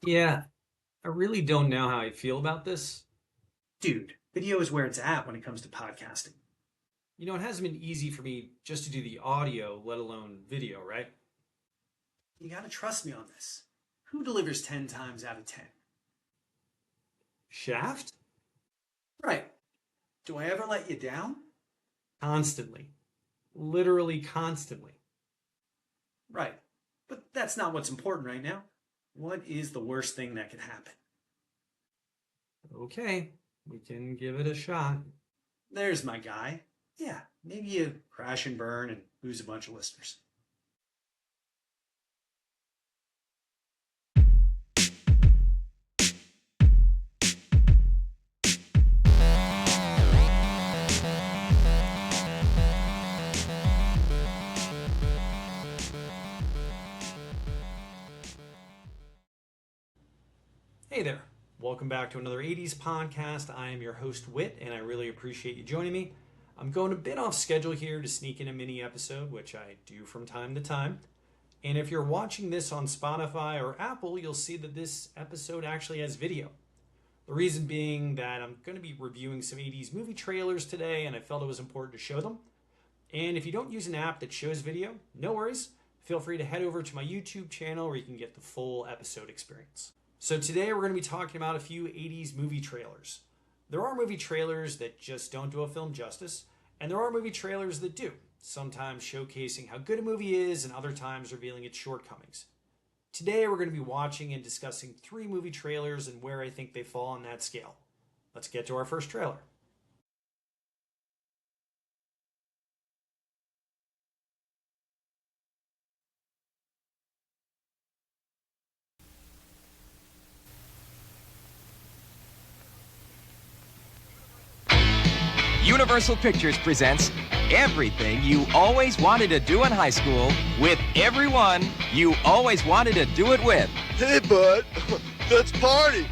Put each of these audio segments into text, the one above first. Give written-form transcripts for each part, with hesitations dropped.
Yeah, I really don't know how I feel about this. Dude, video is where it's at when it comes to podcasting. It hasn't been easy for me just to do the audio, let alone video, right? You gotta trust me on this. Who delivers 10 times out of 10? Shaft? Right. Do I ever let you down? Constantly. Literally constantly. Right. But that's not what's important right now. What is the worst thing that could happen? Okay, we can give it a shot. There's my guy. Yeah, maybe you crash and burn and lose a bunch of listeners. Hey there. Welcome back to another 80s podcast. I am your host, Whit, and I really appreciate you joining me. I'm going a bit off schedule here to sneak in a mini episode, which I do from time to time. And if you're watching this on Spotify or Apple, you'll see that this episode actually has video. The reason being that I'm going to be reviewing some 80s movie trailers today, and I felt it was important to show them. And if you don't use an app that shows video, no worries. Feel free to head over to my YouTube channel where you can get the full episode experience. So today we're going to be talking about a few 80s movie trailers. There are movie trailers that just don't do a film justice, and there are movie trailers that do, sometimes showcasing how good a movie is and other times revealing its shortcomings. Today we're going to be watching and discussing 3 movie trailers and where I think they fall on that scale. Let's get to our first trailer. Universal Pictures presents everything you always wanted to do in high school with everyone you always wanted to do it with. Hey, bud, let's party.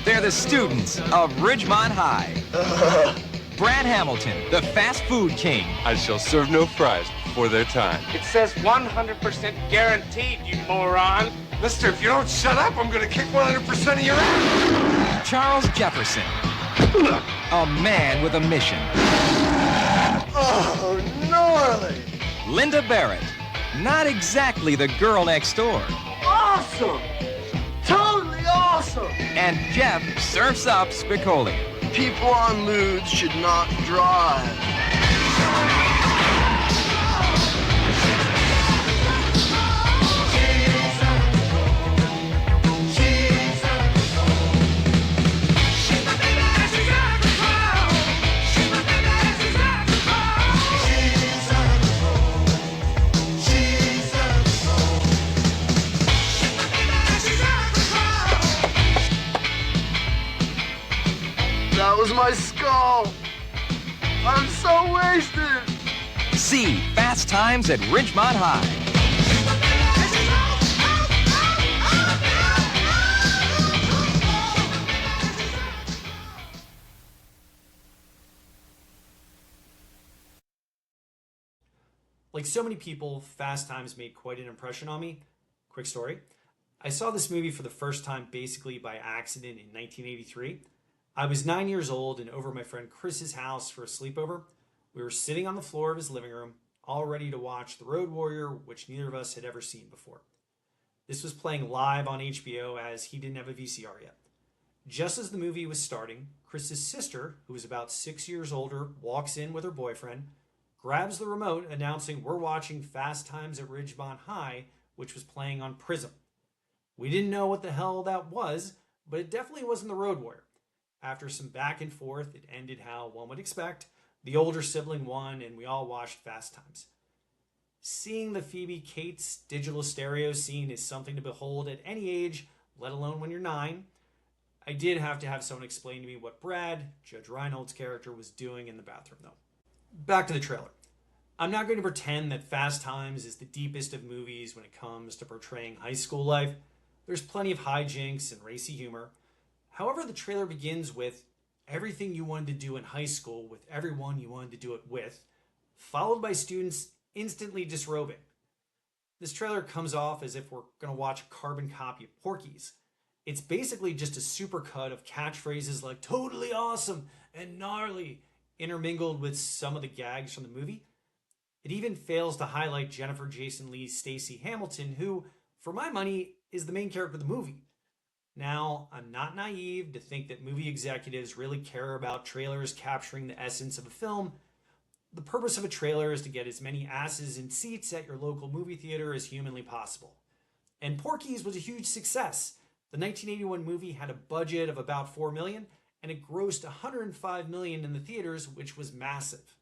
They're the students of Ridgemont High. Brad Hamilton, the fast food king. I shall serve no fries before their time. It says 100% guaranteed, you moron. Mister, if you don't shut up, I'm gonna kick 100% of your ass. Charles Jefferson, a man with a mission. Oh, gnarly. Linda Barrett, not exactly the girl next door. Awesome. Totally awesome. And Jeff surfs up Spicoli. People on moods should not drive. That was my skull. I'm so wasted. See Fast Times at Ridgemont High. Like so many people, Fast Times made quite an impression on me. Quick story. I saw this movie for the first time basically by accident in 1983. I was 9 years old and over at my friend Chris's house for a sleepover. We were sitting on the floor of his living room, all ready to watch The Road Warrior, which neither of us had ever seen before. This was playing live on HBO as he didn't have a VCR yet. Just as the movie was starting, Chris's sister, who was about 6 years older, walks in with her boyfriend, grabs the remote, announcing we're watching Fast Times at Ridgemont High, which was playing on Prism. We didn't know what the hell that was, but it definitely wasn't The Road Warrior. After some back and forth, it ended how one would expect. The older sibling won, and we all watched Fast Times. Seeing the Phoebe Cates digital stereo scene is something to behold at any age, let alone when you're 9. I did have to have someone explain to me what Brad, Judge Reinhold's character, was doing in the bathroom, though. Back to the trailer. I'm not going to pretend that Fast Times is the deepest of movies when it comes to portraying high school life. There's plenty of hijinks and racy humor. However, the trailer begins with everything you wanted to do in high school with everyone you wanted to do it with, followed by students instantly disrobing. This trailer comes off as if we're going to watch a carbon copy of Porky's. It's basically just a supercut of catchphrases like totally awesome and gnarly intermingled with some of the gags from the movie. It even fails to highlight Jennifer Jason Leigh's Stacey Hamilton, who, for my money, is the main character of the movie. Now, I'm not naive to think that movie executives really care about trailers capturing the essence of a film. The purpose of a trailer is to get as many asses in seats at your local movie theater as humanly possible. And Porky's was a huge success. The 1981 movie had a budget of about $4 million, and it grossed $105 million in the theaters, which was massive.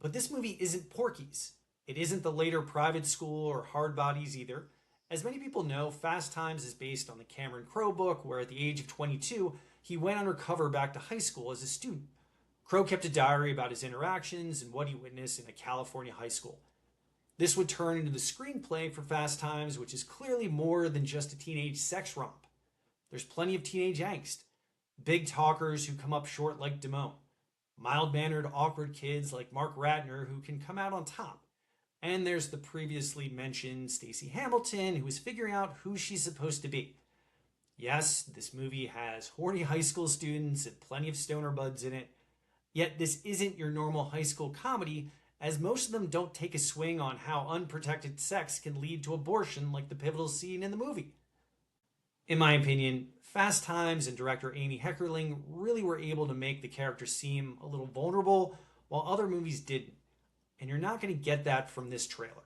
But this movie isn't Porky's. It isn't the later Private School or Hard Bodies either. As many people know, Fast Times is based on the Cameron Crowe book, where at the age of 22, he went undercover back to high school as a student. Crowe kept a diary about his interactions and what he witnessed in a California high school. This would turn into the screenplay for Fast Times, which is clearly more than just a teenage sex romp. There's plenty of teenage angst, big talkers who come up short like Damone, mild-mannered, awkward kids like Mark Ratner who can come out on top. And there's the previously mentioned Stacey Hamilton, who is figuring out who she's supposed to be. Yes, this movie has horny high school students and plenty of stoner buds in it, yet this isn't your normal high school comedy, as most of them don't take a swing on how unprotected sex can lead to abortion like the pivotal scene in the movie. In my opinion, Fast Times and director Amy Heckerling really were able to make the character seem a little vulnerable, while other movies didn't. And you're not going to get that from this trailer.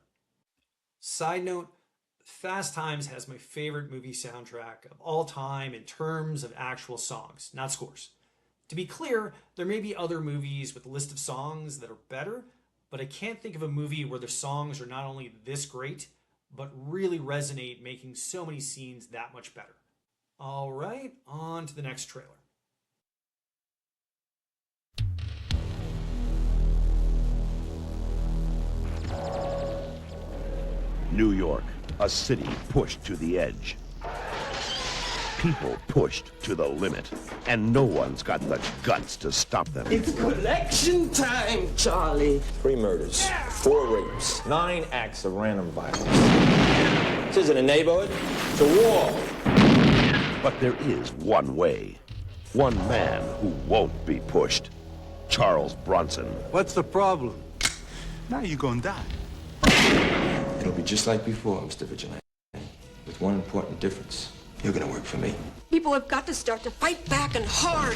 Side note, Fast Times has my favorite movie soundtrack of all time in terms of actual songs, not scores. To be clear, there may be other movies with a list of songs that are better, but I can't think of a movie where the songs are not only this great, but really resonate, making so many scenes that much better. All right, on to the next trailer. New York, a city pushed to the edge. People pushed to the limit, and no one's got the guts to stop them. It's collection time, Charlie. 3 murders, 4 rapes, 9 acts of random violence. This isn't a neighborhood, it's a war. But there is one way. One man who won't be pushed. Charles Bronson. What's the problem? Now you're gonna die. It'll be just like before, Mr. Vigilante, with one important difference. You're gonna work for me. People have got to start to fight back and hard.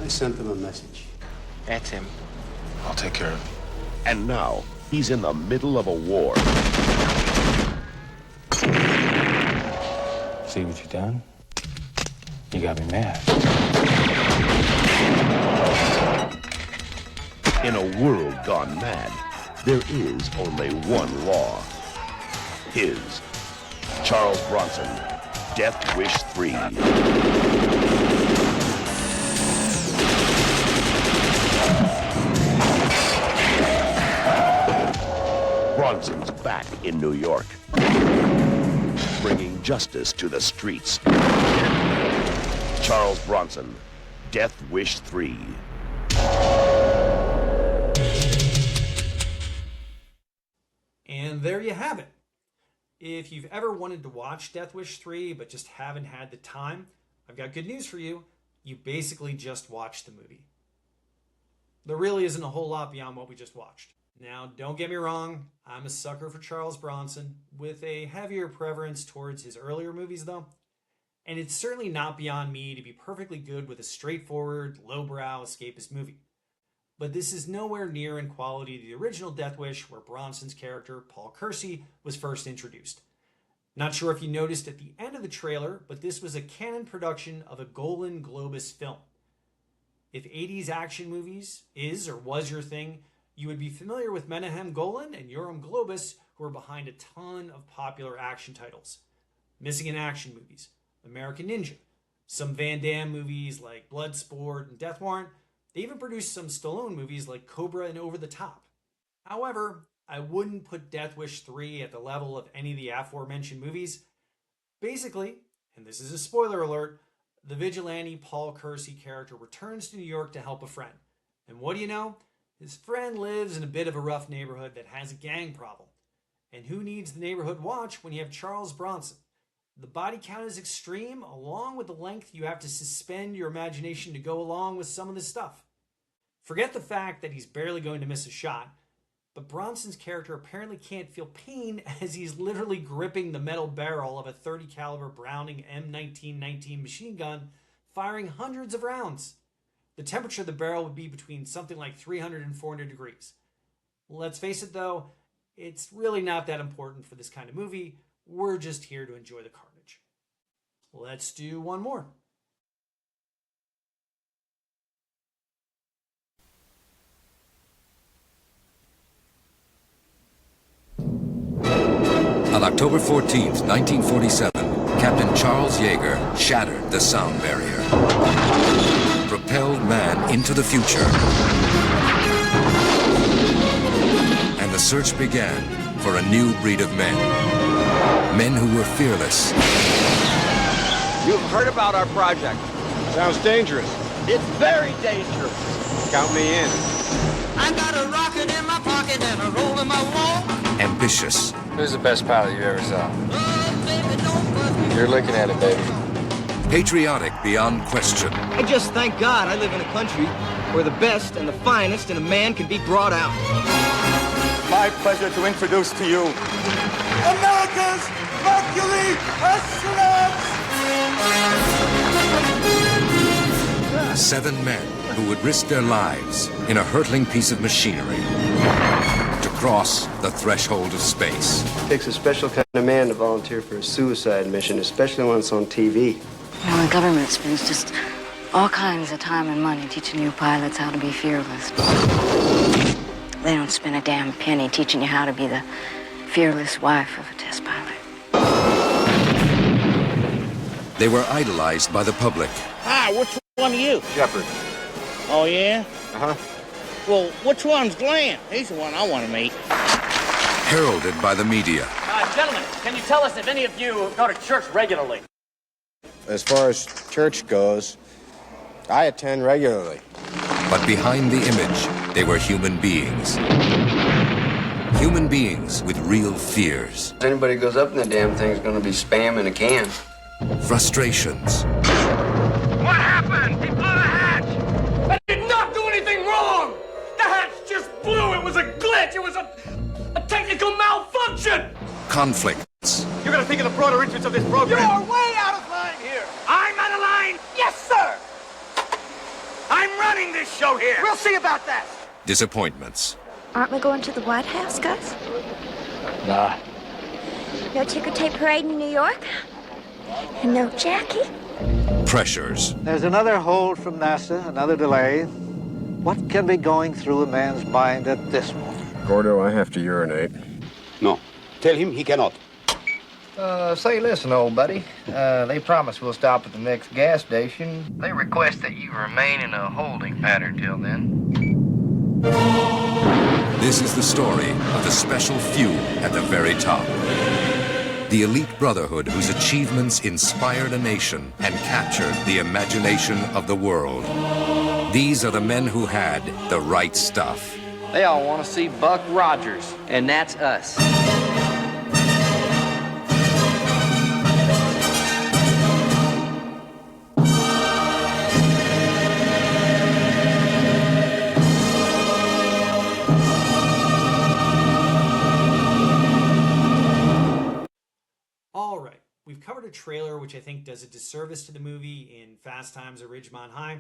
I sent them a message. That's him. I'll take care of it. And now, he's in the middle of a war. See what you done? You got me mad. In a world gone mad, there is only one law. His. Charles Bronson, Death Wish 3. Bronson's back in New York, bringing justice to the streets. Charles Bronson, Death Wish 3. And there you have it. If you've ever wanted to watch Death Wish 3 but just haven't had the time, I've got good news for you. You basically just watched the movie. There really isn't a whole lot beyond what we just watched. Now, don't get me wrong, I'm a sucker for Charles Bronson, with a heavier preference towards his earlier movies though. And it's certainly not beyond me to be perfectly good with a straightforward, lowbrow escapist movie. But this is nowhere near in quality to the original Death Wish, where Bronson's character, Paul Kersey, was first introduced. Not sure if you noticed at the end of the trailer, but this was a canon production of a Golan Globus film. If 80s action movies is or was your thing, you would be familiar with Menahem Golan and Yoram Globus, who are behind a ton of popular action titles. Missing in Action movies, American Ninja, some Van Damme movies like Bloodsport and Death Warrant. They even produced some Stallone movies like Cobra and Over the Top. However, I wouldn't put Death Wish 3 at the level of any of the aforementioned movies. Basically, and this is a spoiler alert, the vigilante Paul Kersey character returns to New York to help a friend. And what do you know? His friend lives in a bit of a rough neighborhood that has a gang problem. And who needs the neighborhood watch when you have Charles Bronson, The body count is extreme, along with the length you have to suspend your imagination to go along with some of this stuff. Forget the fact that he's barely going to miss a shot, but Bronson's character apparently can't feel pain as he's literally gripping the metal barrel of a .30 caliber Browning M1919 machine gun, firing hundreds of rounds. The temperature of the barrel would be between something like 300 and 400 degrees. Let's face it though, it's really not that important for this kind of movie. We're just here to enjoy the carnage. Let's do one more. On October 14th, 1947, Captain Charles Yeager shattered the sound barrier, propelled man into the future, and the search began for a new breed of men. Men who were fearless. You've heard about our project. Sounds dangerous. It's very dangerous. Count me in. I got a rocket in my pocket and a roll in my wall. Ambitious. Who's the best pilot you ever saw? You're looking at it, baby. Patriotic beyond question. I just thank God I live in a country where the best and the finest in a man can be brought out. My pleasure to introduce to you America's Mercury astronauts! 7 men who would risk their lives in a hurtling piece of machinery to cross the threshold of space. It takes a special kind of man to volunteer for a suicide mission, especially when it's on TV. Well, the government spends just all kinds of time and money teaching new pilots how to be fearless. They don't spend a damn penny teaching you how to be the fearless wife of a test pilot. They were idolized by the public. Hi, which one are you? Shepard. Oh, yeah? Uh-huh. Well, which one's Glenn? He's the one I want to meet. Heralded by the media. Gentlemen, can you tell us if any of you go to church regularly? As far as church goes, I attend regularly. But behind the image, they were human beings. Human beings with real fears. If anybody goes up in the damn thing's gonna be spam in a can. Frustrations. What happened? He blew the hatch! I did not do anything wrong! The hatch just blew! It was a glitch! It was a technical malfunction! Conflicts. You're gonna think of the broader interests of this program. You're way out of line here! I'm out of line? Yes, sir! I'm running this show here! We'll see about that! Disappointments. Aren't we going to the White House, Gus? Nah. No ticker tape parade in New York? And no Jackie? Pressures. There's another hold from NASA, another delay. What can be going through a man's mind at this moment? Gordo, I have to urinate. No. Tell him he cannot. Say, listen, old buddy. They promise we'll stop at the next gas station. They request that you remain in a holding pattern till then. This is the story of the special few at the very top. The elite brotherhood whose achievements inspired a nation and captured the imagination of the world. These are the men who had the right stuff. They all want to see Buck Rogers, and that's us. All right, we've covered a trailer which I think does a disservice to the movie in Fast Times at Ridgemont High.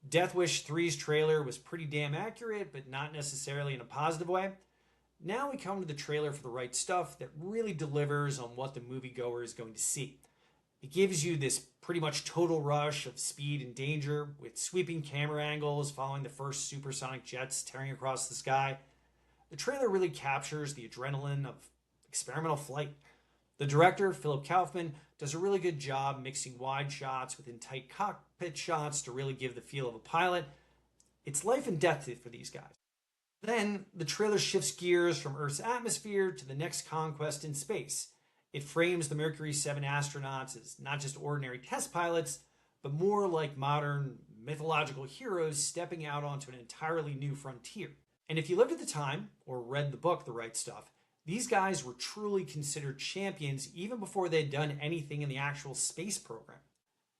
Death Wish 3's trailer was pretty damn accurate, but not necessarily in a positive way. Now we come to the trailer for the right stuff that really delivers on what the moviegoer is going to see. It gives you this pretty much total rush of speed and danger with sweeping camera angles following the first supersonic jets tearing across the sky. The trailer really captures the adrenaline of experimental flight. The director, Philip Kaufman, does a really good job mixing wide shots within tight cockpit shots to really give the feel of a pilot. It's life and death for these guys. Then, the trailer shifts gears from Earth's atmosphere to the next conquest in space. It frames the Mercury 7 astronauts as not just ordinary test pilots, but more like modern mythological heroes stepping out onto an entirely new frontier. And if you lived at the time, or read the book The Right Stuff, These guys were truly considered champions even before they'd done anything in the actual space program.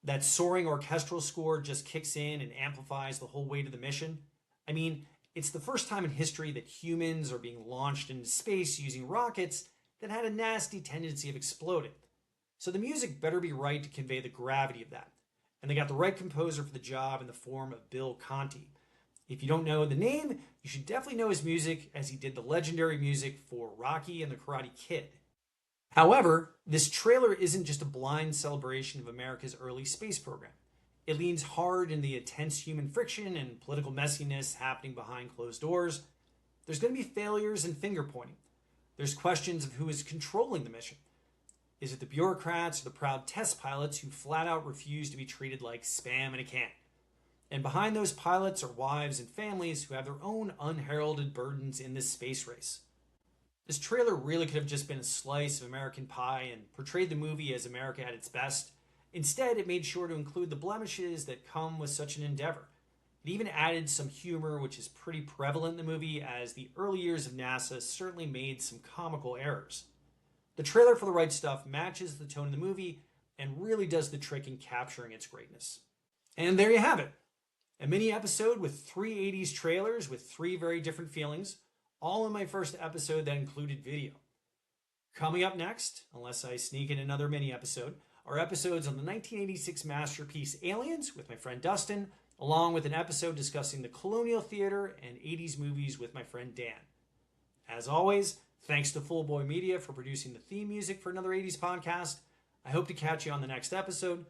That soaring orchestral score just kicks in and amplifies the whole weight of the mission. I mean, it's the first time in history that humans are being launched into space using rockets that had a nasty tendency of exploding. So the music better be right to convey the gravity of that. And they got the right composer for the job in the form of Bill Conti. If you don't know the name, you should definitely know his music, as he did the legendary music for Rocky and the Karate Kid. However, this trailer isn't just a blind celebration of America's early space program. It leans hard in the intense human friction and political messiness happening behind closed doors. There's going to be failures and finger pointing. There's questions of who is controlling the mission. Is it the bureaucrats or the proud test pilots who flat out refuse to be treated like spam in a can? And behind those pilots are wives and families who have their own unheralded burdens in this space race. This trailer really could have just been a slice of American pie and portrayed the movie as America at its best. Instead, it made sure to include the blemishes that come with such an endeavor. It even added some humor, which is pretty prevalent in the movie, as the early years of NASA certainly made some comical errors. The trailer for The Right Stuff matches the tone of the movie and really does the trick in capturing its greatness. And there you have it. A mini episode with 3 80s trailers with 3 very different feelings, all in my first episode that included video. Coming up next, unless I sneak in another mini episode, are episodes on the 1986 masterpiece Aliens with my friend Dustin, along with an episode discussing the colonial theater and 80s movies with my friend Dan. As always, thanks to Full Boy Media for producing the theme music for another 80s podcast. I hope to catch you on the next episode.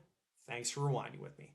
Thanks for rewinding with me.